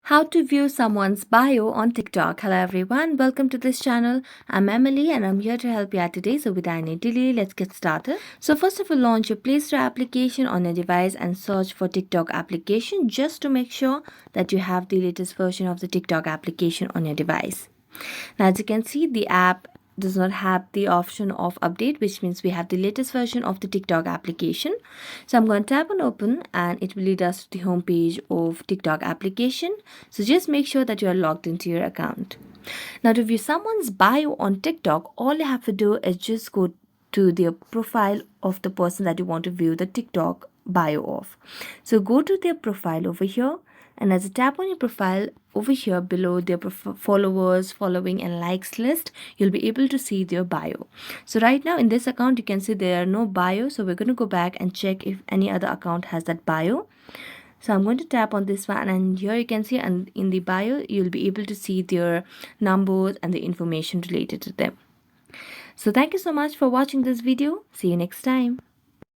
How to view someone's bio on TikTok. Hello everyone, welcome to this channel. I'm Emily and I'm here to help you out today. So without any delay, let's get started. So first of all, launch your Play Store application on your device and search for TikTok application just to make sure that you have the latest version of the TikTok application on your device. Now as you can see, the app does not have the option of update, which means we have the latest version of the TikTok application. So I'm going to tap on open and it will lead us to the home page of TikTok application. So just make sure that you are logged into your account. Now to view someone's bio on TikTok, all you have to do is just go to the profile of the person that you want to view the TikTok bio of. So go to their profile over here, and as you tap on your profile over here below their followers, following and likes list, you'll be able to see their bio. So right now in this account you can see there are no bio, so we're going to go back and check if any other account has that bio. So I'm going to tap on this one, and here you can see, and in the bio you'll be able to see their numbers and the information related to them. So thank you so much for watching this video. See you next time.